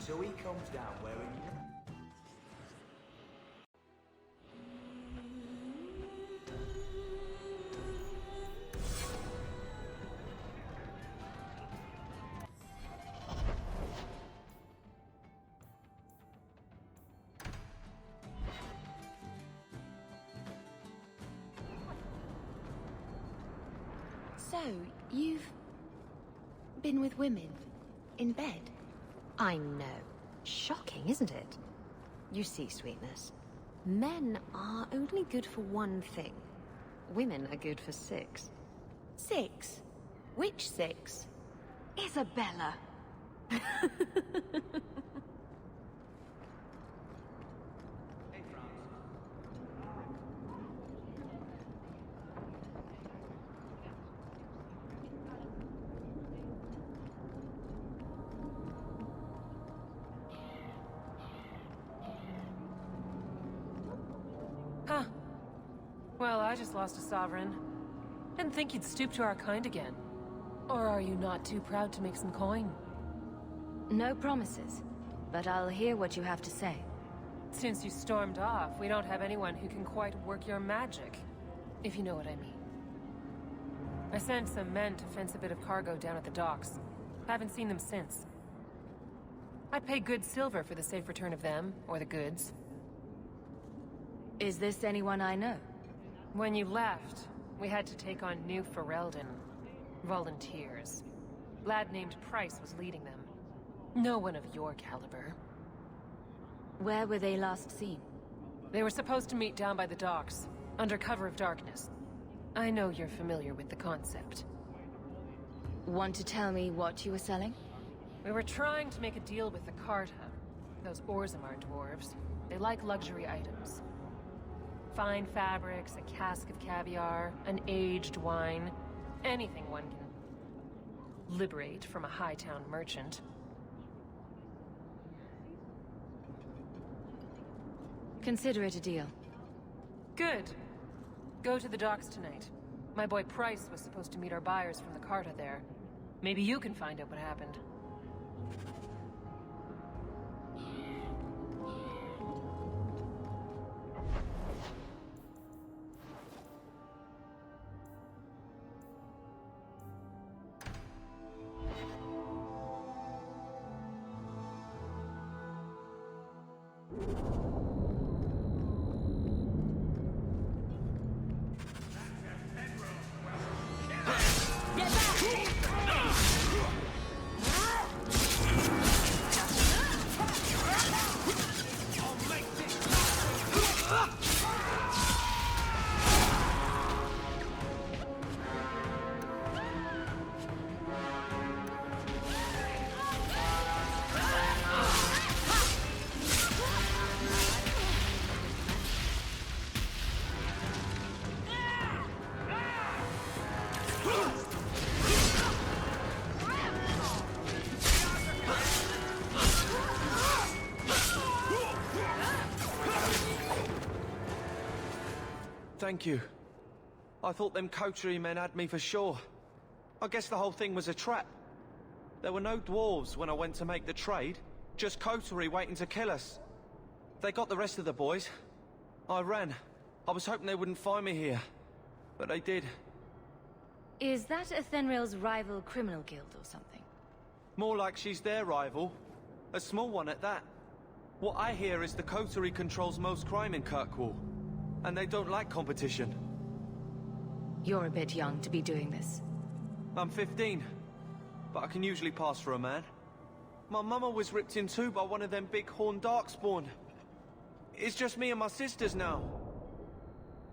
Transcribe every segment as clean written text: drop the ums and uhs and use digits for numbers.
So he comes down wearing... So, you've been with women in bed? I know. Shocking, isn't it? You see, Sweetness, men are only good for one thing. Women are good for 6. 6? Which 6? Isabella! Huh. Well, I just lost a sovereign. Didn't think you'd stoop to our kind again. Or are you not too proud to make some coin? No promises, but I'll hear what you have to say. Since you stormed off, we don't have anyone who can quite work your magic, if you know what I mean. I sent some men to fence a bit of cargo down at the docks. Haven't seen them since. I'd pay good silver for the safe return of them, or the goods. Is this anyone I know? When you left, we had to take on New Ferelden. Volunteers. Lad named Price was leading them. No one of your caliber. Where were they last seen? They were supposed to meet down by the docks, under cover of darkness. I know you're familiar with the concept. Want to tell me what you were selling? We were trying to make a deal with the Carta. Those Orzammar dwarves. They like luxury items. Fine fabrics, a cask of caviar, an aged wine. Anything one can liberate from a Hightown merchant. Consider it a deal. Good. Go to the docks tonight. My boy Price was supposed to meet our buyers from the Carta there. Maybe you can find out what happened. Thank you. I thought them coterie men had me for sure. I guess the whole thing was a trap. There were no dwarves when I went to make the trade, just coterie waiting to kill us. They got the rest of the boys. I ran. I was hoping they wouldn't find me here, but they did. Is that Athenril's rival criminal guild or something? More like she's their rival. A small one at that. What I hear is the coterie controls most crime in Kirkwall. And they don't like competition. You're a bit young to be doing this. I'm 15, but I can usually pass for a man. My mama was ripped in two by one of them big horned darkspawn. It's just me and my sisters now.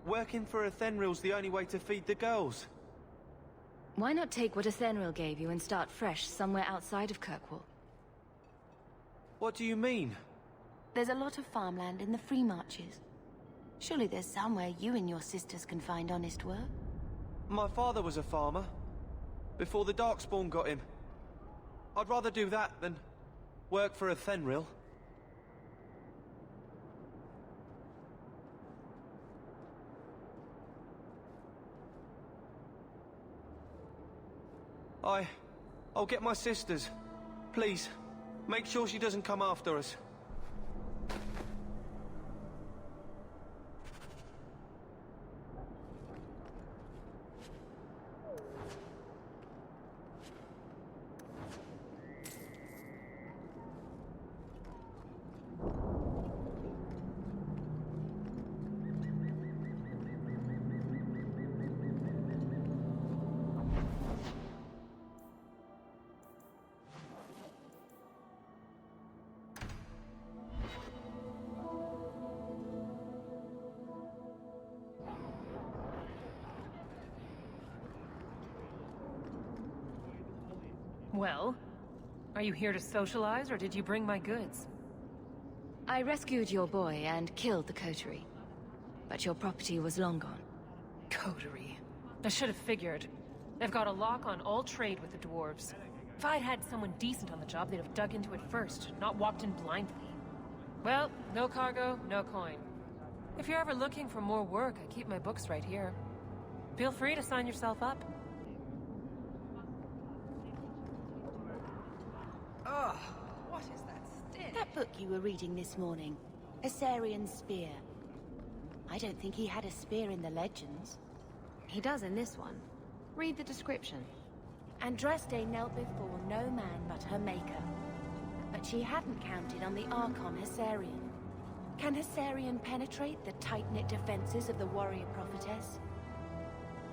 Working for Athenril's the only way to feed the girls. Why not take what Athenril gave you and start fresh somewhere outside of Kirkwall? What do you mean? There's a lot of farmland in the Free Marches. Surely there's somewhere you and your sisters can find honest work? My father was a farmer, before the Darkspawn got him. I'd rather do that than work for Athenril. I'll get my sisters. Please. Make sure she doesn't come after us. Well, are you here to socialize, or did you bring my goods? I rescued your boy and killed the coterie. But your property was long gone. Coterie. I should have figured. They've got a lock on all trade with the dwarves. If I'd had someone decent on the job, they'd have dug into it first, not walked in blindly. Well, no cargo, no coin. If you're ever looking for more work, I keep my books right here. Feel free to sign yourself up. Ugh, what is that stink? That book you were reading this morning, Assyrian Spear. I don't think he had a spear in the legends. He does in this one. Read the description. Andraste knelt before no man but her maker. But she hadn't counted on the Archon Hessarian. Can Hessarian penetrate the tight-knit defenses of the warrior prophetess?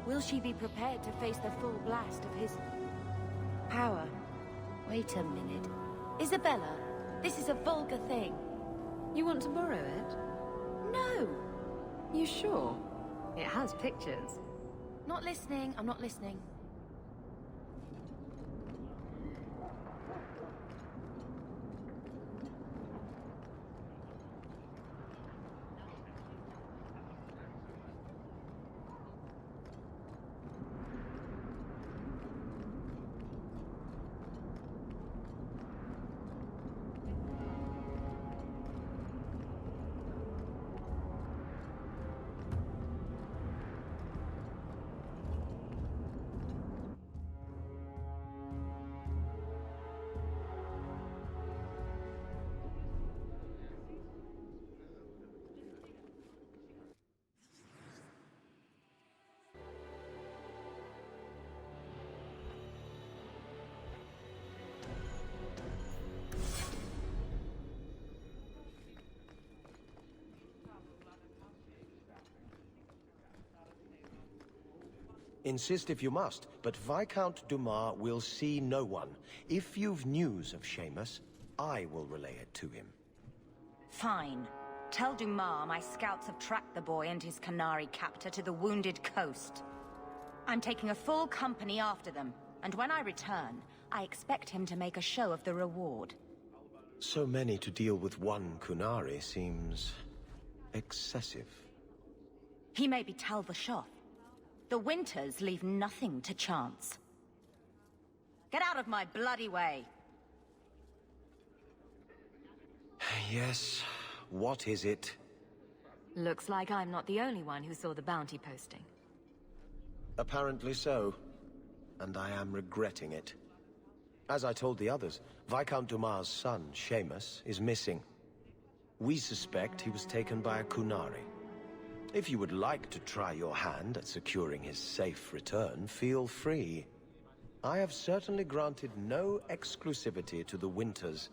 Will she be prepared to face the full blast of his power? Wait a minute. Isabella, this is a vulgar thing. You want to borrow it? No! You sure? It has pictures. Not listening, I'm not listening. Insist if you must, but Viscount Dumas will see no one. If you've news of Seamus, I will relay it to him. Fine. Tell Dumas my scouts have tracked the boy and his Canary captor to the wounded coast. I'm taking a full company after them, and when I return, I expect him to make a show of the reward. So many to deal with one Kunari seems excessive. He may be Talvashoth. The Winters leave nothing to chance. Get out of my bloody way! Yes, what is it? Looks like I'm not the only one who saw the bounty posting. Apparently so, and I am regretting it. As I told the others, Viscount Dumas' son, Seamus, is missing. We suspect he was taken by a Kunari. If you would like to try your hand at securing his safe return, feel free. I have certainly granted no exclusivity to the Winters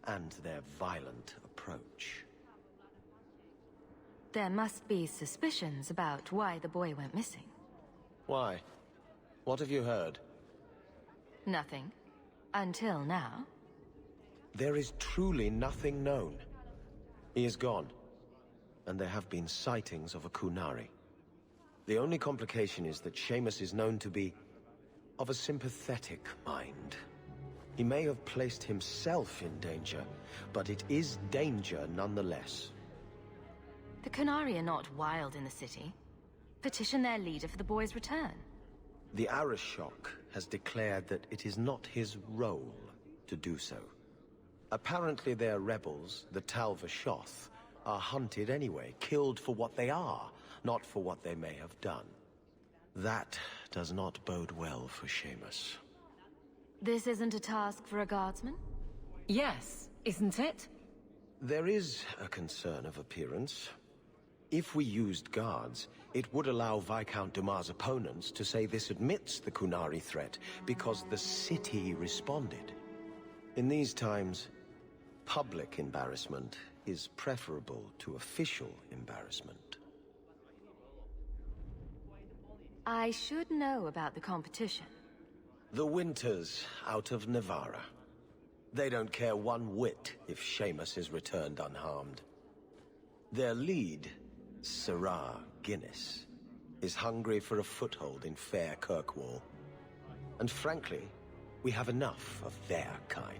and their violent approach. There must be suspicions about why the boy went missing. Why? What have you heard? Nothing. Until now. There is truly nothing known. He is gone. And there have been sightings of a Kunari. The only complication is that Seamus is known to be of a sympathetic mind. He may have placed himself in danger, but it is danger nonetheless. The Kunari are not wild in the city. Petition their leader for the boy's return. The Arishok has declared that it is not his role to do so. Apparently their rebels, the Talvashoth, are hunted anyway, killed for what they are, not for what they may have done. That does not bode well for Seamus. This isn't a task for a guardsman? Yes, isn't it? There is a concern of appearance. If we used guards, it would allow Viscount Dumas' opponents to say this admits the Qunari threat because the city responded. In these times, public embarrassment is preferable to official embarrassment. I should know about the competition. The Winters out of Navarra. They don't care one whit if Seamus is returned unharmed. Their lead, Sarah Guinness, is hungry for a foothold in fair Kirkwall. And frankly, we have enough of their kind.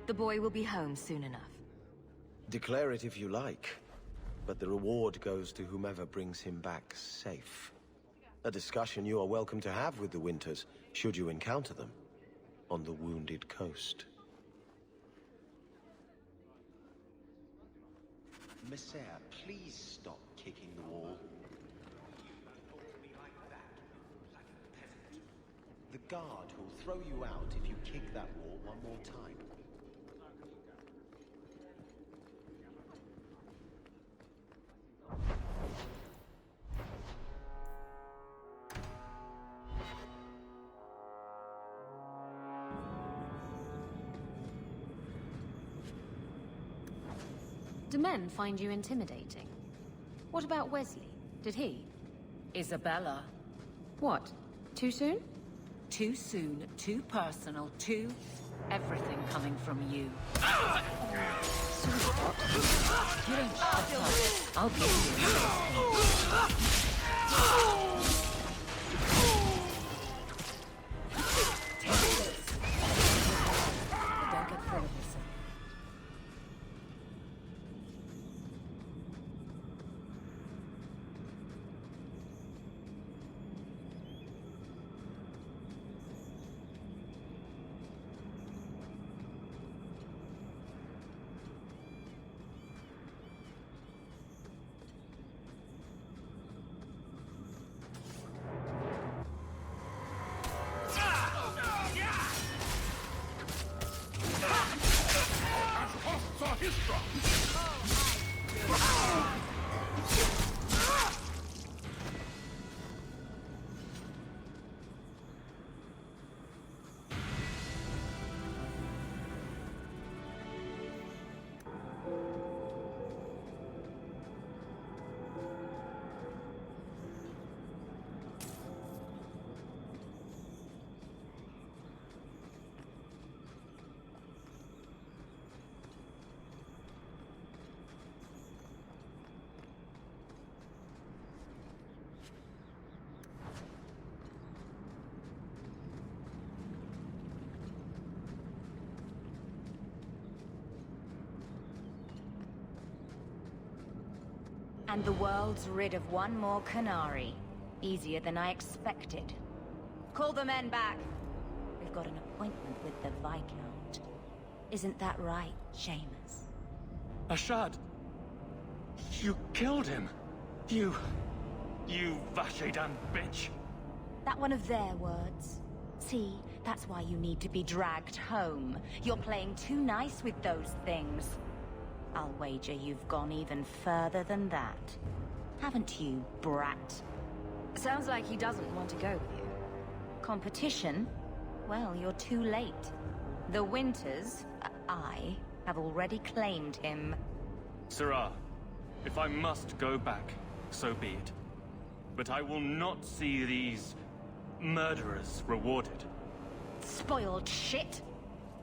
The boy will be home soon enough. Declare it if you like, but the reward goes to whomever brings him back safe. A discussion you are welcome to have with the Winters, should you encounter them, on the Wounded Coast. Messer, please stop kicking the wall. The guard will throw you out if you kick that wall one more time. Do men find you intimidating? What about Wesley? Did he? Isabella. What? Too soon? Too soon, too personal, too... everything coming from you. You don't shut up. I'll give you Take this. Don't get full of yourself. And the world's rid of one more Qunari. Easier than I expected. Call the men back. We've got an appointment with the Viscount. Isn't that right, Seamus? Ashad! You killed him! You Vashedan bitch! That one of their words. See, that's why you need to be dragged home. You're playing too nice with those things. I'll wager you've gone even further than that. Haven't you, brat? Sounds like he doesn't want to go with you. Competition? Well, you're too late. The Winters, I, have already claimed him. Sarah, if I must go back, so be it. But I will not see these murderers rewarded. Spoiled shit!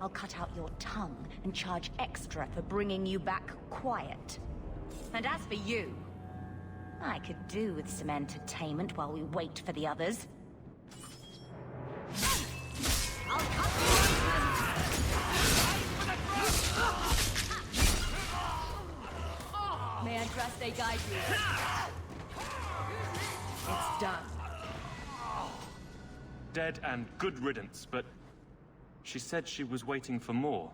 I'll cut out your tongue and charge extra for bringing you back quiet. And as for you, I could do with some entertainment while we wait for the others. I'll cut you. May Andraste guide you. It's done. Dead and good riddance, but she said she was waiting for more.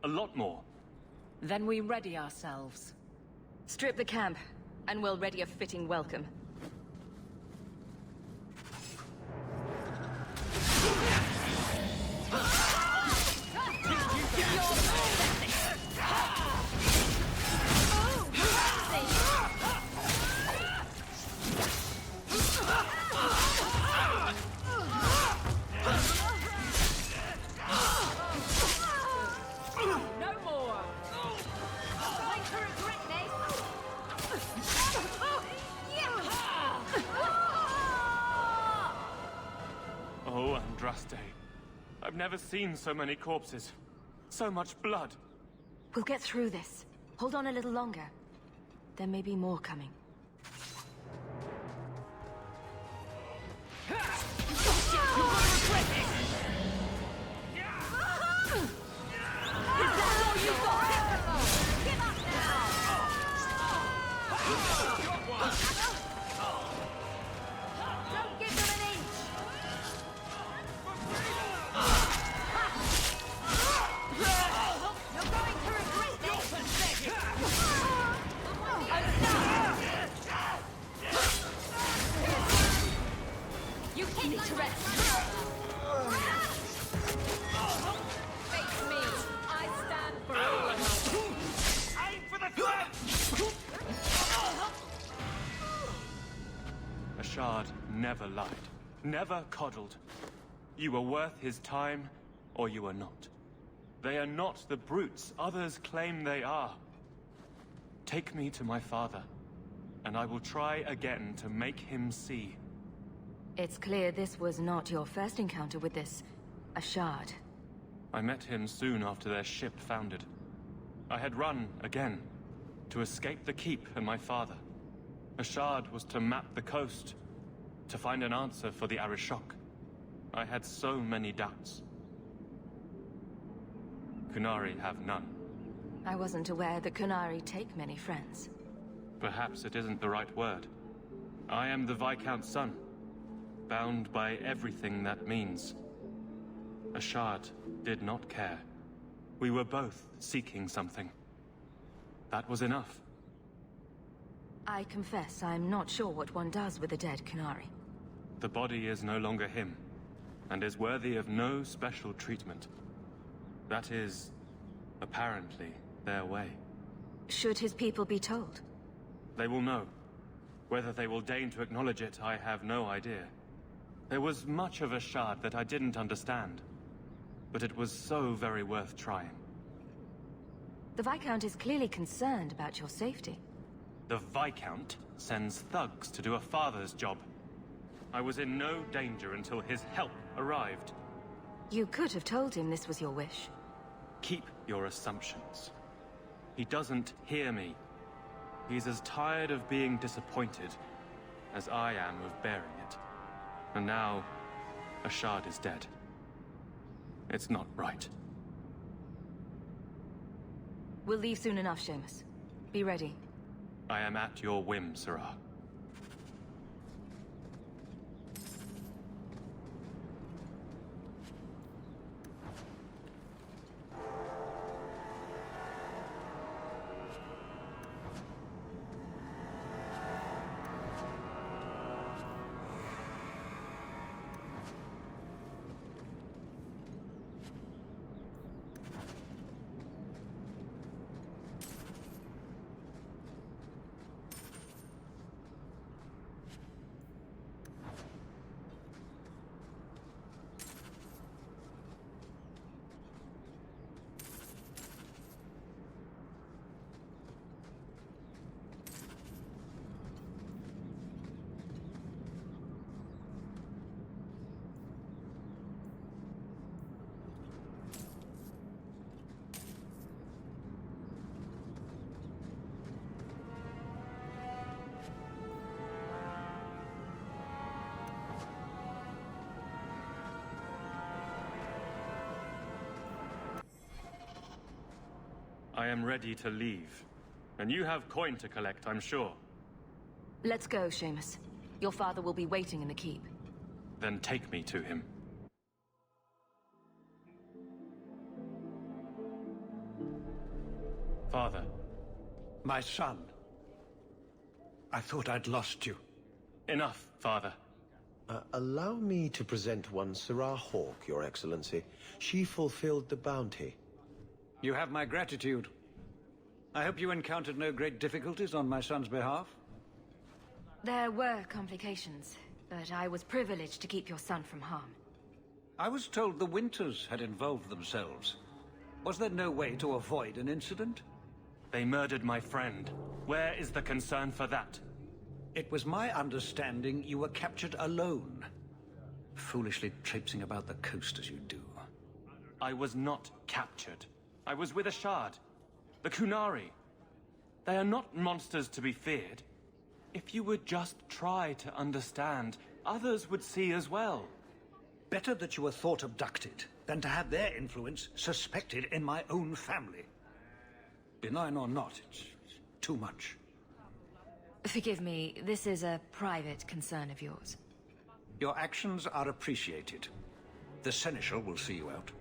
A lot more. Then we ready ourselves. Strip the camp, and we'll ready a fitting welcome. never seen so many corpses. So much blood. We'll get through this. Hold on a little longer. There may be more coming. Never lied. Never coddled. You were worth his time, or you are not. They are not the brutes others claim they are. Take me to my father, and I will try again to make him see. It's clear this was not your first encounter with this Ashard. I met him soon after their ship foundered. I had run again, to escape the keep and my father. Ashard was to map the coast, to find an answer for the Arishok. I had so many doubts. Kunari have none. I wasn't aware that Kunari take many friends. Perhaps it isn't the right word. I am the Viscount's son, bound by everything that means. Ashard did not care. We were both seeking something. That was enough. I confess I'm not sure what one does with a dead Kunari. The body is no longer him, and is worthy of no special treatment. That is, apparently, their way. Should his people be told? They will know. Whether they will deign to acknowledge it, I have no idea. There was much of Ashard that I didn't understand, but it was so very worth trying. The Viscount is clearly concerned about your safety. The Viscount sends thugs to do a father's job. I was in no danger until his help arrived. You could have told him this was your wish. Keep your assumptions. He doesn't hear me. He's as tired of being disappointed as I am of bearing it. And now, Ashard is dead. It's not right. We'll leave soon enough, Seamus. Be ready. I am at your whim, Sarah. I am ready to leave. And you have coin to collect, I'm sure. Let's go, Seamus. Your father will be waiting in the keep. Then take me to him. Father. My son. I thought I'd lost you. Enough, Father. Allow me to present one Sarah Hawke, Your Excellency. She fulfilled the bounty. You have my gratitude. I hope you encountered no great difficulties on my son's behalf. There were complications, but I was privileged to keep your son from harm. I was told the Winters had involved themselves. Was there no way to avoid an incident? They murdered my friend. Where is the concern for that? It was my understanding you were captured alone. Foolishly traipsing about the coast as you do. I was not captured. I was with a shard. The Kunari. They are not monsters to be feared. If you would just try to understand, others would see as well. Better that you were thought abducted than to have their influence suspected in my own family. Benign or not, it's too much. Forgive me, this is a private concern of yours. Your actions are appreciated. The Seneschal will see you out.